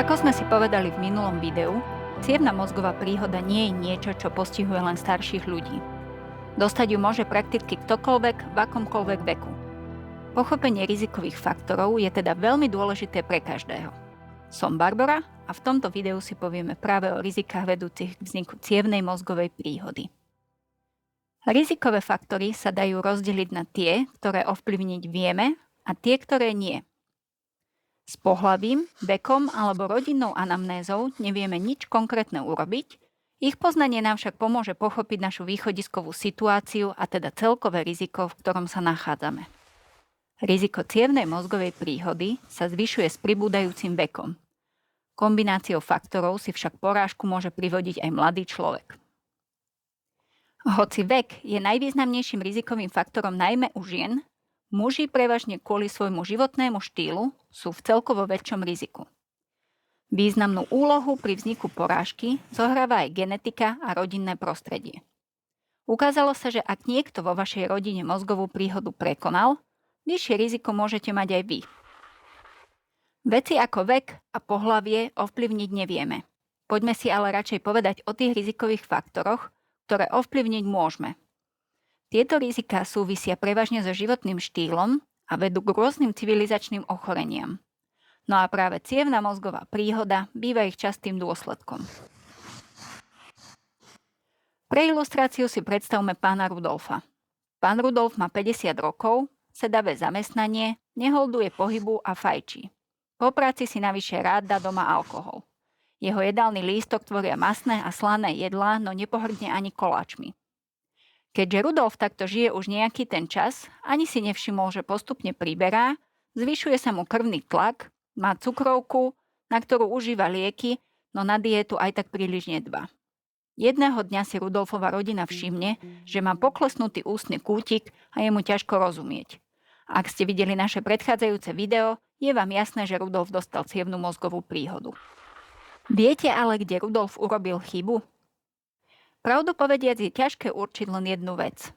Ako sme si povedali v minulom videu, cievna mozgová príhoda nie je niečo, čo postihuje len starších ľudí. Dostať ju môže prakticky ktokoľvek v akomkoľvek veku. Pochopenie rizikových faktorov je teda veľmi dôležité pre každého. Som Barbara a v tomto videu si povieme práve o rizikách vedúcich k vzniku cievnej mozgovej príhody. Rizikové faktory sa dajú rozdeliť na tie, ktoré ovplyvniť vieme, a tie, ktoré nie. S pohlavím, vekom alebo rodinnou anamnézou nevieme nič konkrétne urobiť, ich poznanie nám však pomôže pochopiť našu východiskovú situáciu a teda celkové riziko, v ktorom sa nachádzame. Riziko cievnej mozgovej príhody sa zvyšuje s pribúdajúcim vekom. Kombináciou faktorov si však porážku môže privodiť aj mladý človek. Hoci vek je najvýznamnejším rizikovým faktorom najmä u žien, muži prevažne kvôli svojmu životnému štýlu sú v celkovo väčšom riziku. Významnú úlohu pri vzniku porážky zohráva aj genetika a rodinné prostredie. Ukázalo sa, že ak niekto vo vašej rodine mozgovú príhodu prekonal, vyššie riziko môžete mať aj vy. Veci ako vek a pohlavie ovplyvniť nevieme. Poďme si ale radšej povedať o tých rizikových faktoroch, ktoré ovplyvniť môžeme. Tieto riziká súvisia prevažne so životným štýlom a vedú k rôznym civilizačným ochoreniam. No a práve cievna mozgová príhoda býva ich častým dôsledkom. Pre ilustráciu si predstavme pána Rudolfa. Pán Rudolf má 50 rokov, sedavé zamestnanie, neholduje pohybu a fajčí. Po práci si navyše rád dá doma alkohol. Jeho jedálny lístok tvoria masné a slané jedlá, no nepohrdne ani koláčmi. Keďže Rudolf takto žije už nejaký ten čas, ani si nevšimol, že postupne priberá, zvyšuje sa mu krvný tlak, má cukrovku, na ktorú užíva lieky, no na dietu aj tak príliš nedbá. Jedného dňa si Rudolfova rodina všimne, že má poklesnutý ústny kútik a je mu ťažko rozumieť. Ak ste videli naše predchádzajúce video, je vám jasné, že Rudolf dostal cievnu mozgovú príhodu. Viete ale, kde Rudolf urobil chybu? Pravdu povediac je ťažké určiť len jednu vec.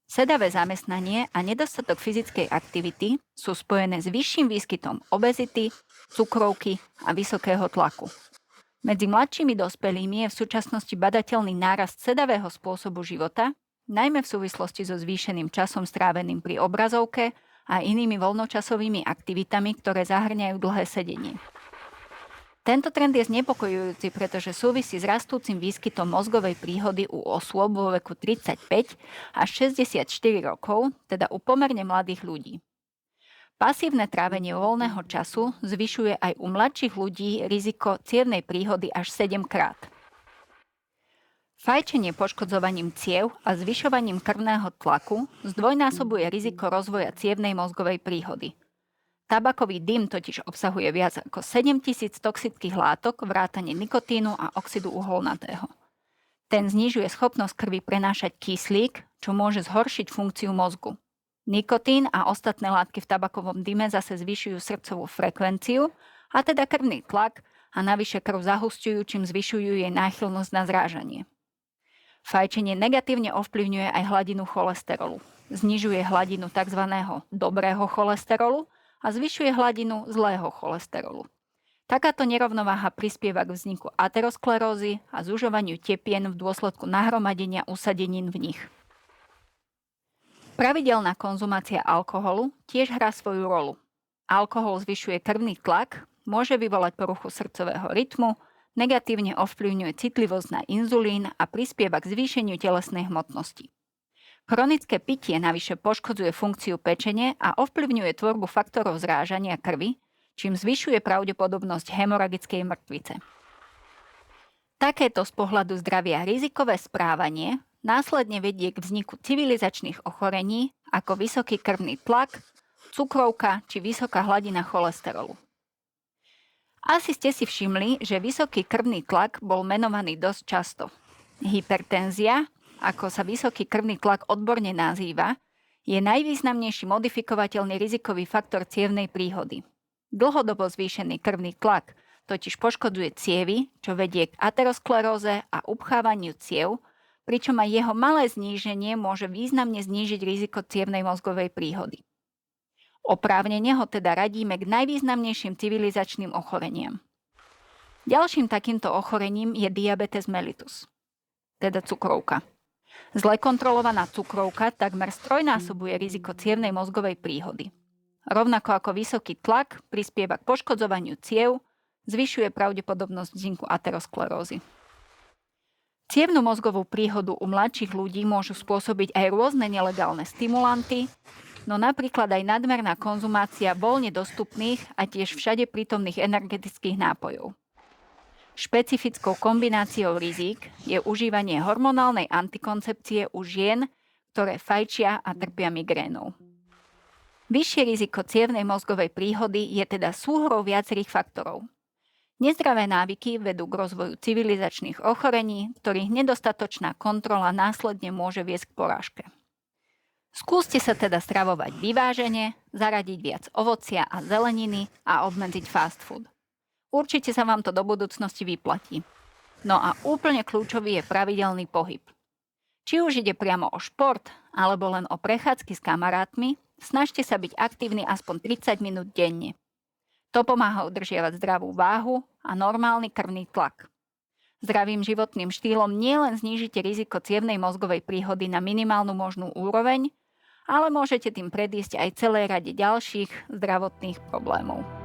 Sedavé zamestnanie a nedostatok fyzickej aktivity sú spojené s vyšším výskytom obezity, cukrovky a vysokého tlaku. Medzi mladšími dospelými je v súčasnosti badateľný nárast sedavého spôsobu života, najmä v súvislosti so zvýšeným časom stráveným pri obrazovke a inými voľnočasovými aktivitami, ktoré zahŕňajú dlhé sedenie. Tento trend je znepokojujúci, pretože súvisí s rastúcim výskytom mozgovej príhody u osôb vo veku 35 až 64 rokov, teda u pomerne mladých ľudí. Pasívne trávenie voľného času zvyšuje aj u mladších ľudí riziko cievnej príhody až 7 krát. Fajčenie poškodzovaním ciev a zvyšovaním krvného tlaku zdvojnásobuje riziko rozvoja cievnej mozgovej príhody. Tabakový dym totiž obsahuje viac ako 7000 toxických látok vrátane nikotínu a oxidu uholnatého. Ten znižuje schopnosť krvi prenášať kyslík, čo môže zhoršiť funkciu mozgu. Nikotín a ostatné látky v tabakovom dyme zase zvyšujú srdcovú frekvenciu, a teda krvný tlak, a navyše krv zahustujú, čím zvyšujú jej náchylnosť na zrážanie. Fajčenie negatívne ovplyvňuje aj hladinu cholesterolu. Znižuje hladinu tzv. Dobrého cholesterolu a zvyšuje hladinu zlého cholesterolu. Takáto nerovnováha prispieva k vzniku aterosklerózy a zužovaniu tepien v dôsledku nahromadenia usadenín v nich. Pravidelná konzumácia alkoholu tiež hrá svoju rolu. Alkohol zvyšuje krvný tlak, môže vyvolať poruchu srdcového rytmu, negatívne ovplyvňuje citlivosť na inzulín a prispieva k zvýšeniu telesnej hmotnosti. Chronické pitie navyše poškodzuje funkciu pečene a ovplyvňuje tvorbu faktorov zrážania krvi, čím zvyšuje pravdepodobnosť hemoragickej mŕtvice. Takéto z pohľadu zdravia rizikové správanie následne vedie k vzniku civilizačných ochorení ako vysoký krvný tlak, cukrovka či vysoká hladina cholesterolu. Asi ste si všimli, že vysoký krvný tlak bol menovaný dosť často. Hypertenzia, ako sa vysoký krvný tlak odborne nazýva, je najvýznamnejší modifikovateľný rizikový faktor cievnej príhody. Dlhodobo zvýšený krvný tlak totiž poškodzuje cievy, čo vedie k ateroskleróze a upchávaniu ciev, pričom aj jeho malé zníženie môže významne znížiť riziko cievnej mozgovej príhody. Oprávnene ho teda radíme k najvýznamnejším civilizačným ochoreniam. Ďalším takýmto ochorením je diabetes mellitus, teda cukrovka. Zle kontrolovaná cukrovka takmer strojnásobuje riziko cievnej mozgovej príhody. Rovnako ako vysoký tlak prispieva k poškodzovaniu ciev, zvyšuje pravdepodobnosť vzniku aterosklerózy. Cievnu mozgovú príhodu u mladších ľudí môžu spôsobiť aj rôzne nelegálne stimulanty, no napríklad aj nadmerná konzumácia voľne dostupných a tiež všade prítomných energetických nápojov. Špecifickou kombináciou rizík je užívanie hormonálnej antikoncepcie u žien, ktoré fajčia a trpia migrénou. Vyššie riziko cievnej mozgovej príhody je teda súhrou viacerých faktorov. Nezdravé návyky vedú k rozvoju civilizačných ochorení, ktorých nedostatočná kontrola následne môže viesť k porážke. Skúste sa teda stravovať vyvážene, zaradiť viac ovocia a zeleniny a obmedziť fast food. Určite sa vám to do budúcnosti vyplatí. No a úplne kľúčový je pravidelný pohyb. Či už ide priamo o šport, alebo len o prechádzky s kamarátmi, snažte sa byť aktívni aspoň 30 minút denne. To pomáha udržiavať zdravú váhu a normálny krvný tlak. Zdravým životným štýlom nielen znížite riziko cievnej mozgovej príhody na minimálnu možnú úroveň, ale môžete tým predísť aj celej rade ďalších zdravotných problémov.